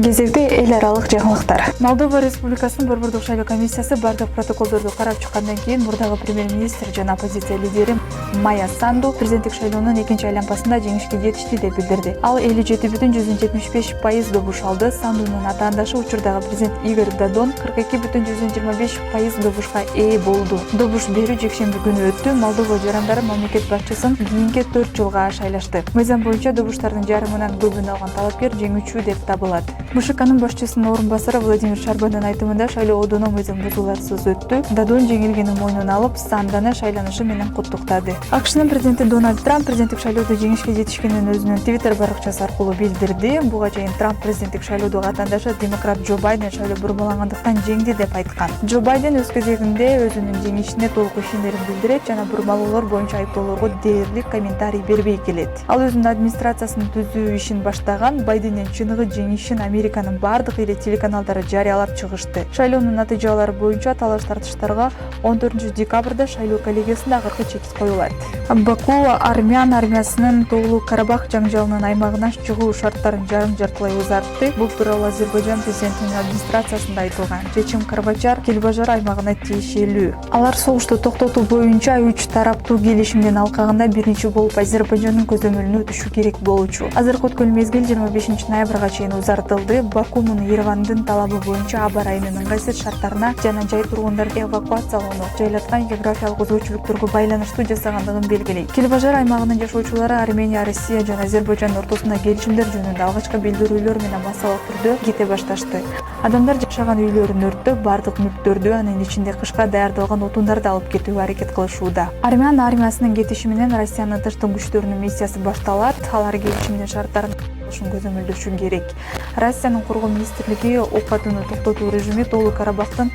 Кезекте эл аралык жаңылыктар. Молдова Республикасынын Борбордук шайлоо комиссиясы бардык протоколдорду карап чыккандан кийин мурдагы премьер-министр жана оппозиция лидери Майя Санду президенттик шайлоонун экинчи айланмасында жеңишке жетишти деп билдирди. Ал 57,75% добуш алды. Сандунун атаандашы учурдагы президент Игорь Додон 42,25% добушка ээ болду. Добуш берүү жекшемби күнү өттү. Молдова жарандары мамлекет башчысын кийинки 4 жылга шайлашты. Мыйзам боюнча добуштардын жарымынан көбүн алган талапкер жеңүүчү деп табылат. БШКнын башчысынын орун басары Владимир Шарбанын айтымында шайлоо одоно мыйзам бузууларсыз өттү. Додон жеңилгенин мойнуна алып, Санданы шайланышы менен куттуктады. АКШнын президенти Дональд Трамп президенттик шайлоодо жеңишке жетишкенин өзүнүн Twitter баракчасы аркылуу билдирди. Буга чейин Трамп президенттик шайлоодогу атаандашы демократ Джо Байден шайлоо бурмалангандыктан жеңди деп айткан. Джо Байден өз кезегинде өзүнүн жеңишине толук ишенимдерин билдирет жана бурмалоолор боюнча айыптоолорго дээрлик комментарий бербей келет. Ал өзүнүн администрациясынын түзүү ишин баштаган. Байдендин чыныгы жеңишин Американын бардык ири телеканалдары жарыялап чыгышты. Шайлоонун натыйжалары боюнча талаш-тартыштарга 14 декабрда шайлоо коллегиясында акыркы чекит коюлат. Баку армян армиясынын Тоолуу Карабах жаңжалынын аймагынан чыгуу шарттарын жарым-жартылай узартты. Бул тууралуу Азербайжан президентинин администрациясында айтылган. Чечим Карабачар, Келбажар аймагына тиешелүү. Алар согушту токтотуу боюнча 3 тараптуу келишимдин алкагында биринчи болуп Азербайжандын көзөмөлүнө өтүшү керек болчу. Азыркы өткөн мезгил 25 ноябрга чейин узартылды. Бакунун Еревандын талабы боюнча аба райынын ыңгайсыз шарттарына жана жай тургундарды эвакуациялоону жайлаткан географиялык өзгөчөлүктөргө байланыштуу жасагандыгын белгилейт. Келбажар аймагынын жашоочулары Армения, Россия жана Азербайжан ортосунда келишимдер жөнүндө алгачкы билдирүүлөр менен массалык түрдө кете башташты. Адамдар жашаган үйлөрүн өрттөп, бардык мүлктөрдү, анын ичинде кышка даярдалган отундарды алып кетүүгө аракет кылышууда. Армян армиясынын кетиши менен Россиянын тыштын күчтөрүнүн миссиясы башталат. Алар келишимдин шарттарын көзөмөлдөшү керек. Россиянын коргоо министрлиги ок атууну токтотуу режими Тоолуу Карабахтын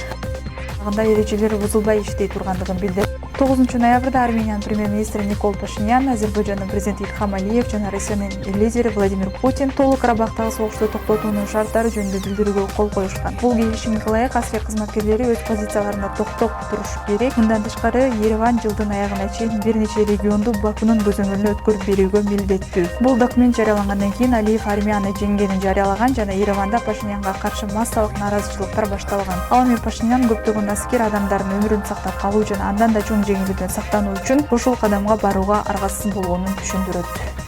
эрежелери бузулбай иштей тургандыгын билдирди. 9 ноябрда Армениянын премьер-министри Никол Пашинян, Азербайжандын президенти Ильхам Алиев жана Россиянын лидери Владимир Путин Тоолуу Карабахтагы согушту токтотуунун шарттары жөнүндө билдирүүгө кол коюшкан. Бул келишимге ылайык аскер кызматкерлери өз позицияларында токтоп турушу керек. Мындан тышкары Ереван жылдын аягына чейин бир нече регионду Бакунун көзөмөлүнө өткөрүп берүүгө милдеттүү. Бул документ жарыялангандан кийин Алиев Армияны жеңгенин жарыялаган жана Ереванда Пашинянга каршы массалык нааразычылыктар башталган. Ал эми Пашинян көптөгөн аскер адамдардын өмүрүн сактап калуу жана андан да чоң жеңилүүдөн сактануу үчүн ушул кадамга барууга аргасыз болгонун түшүндүрөт.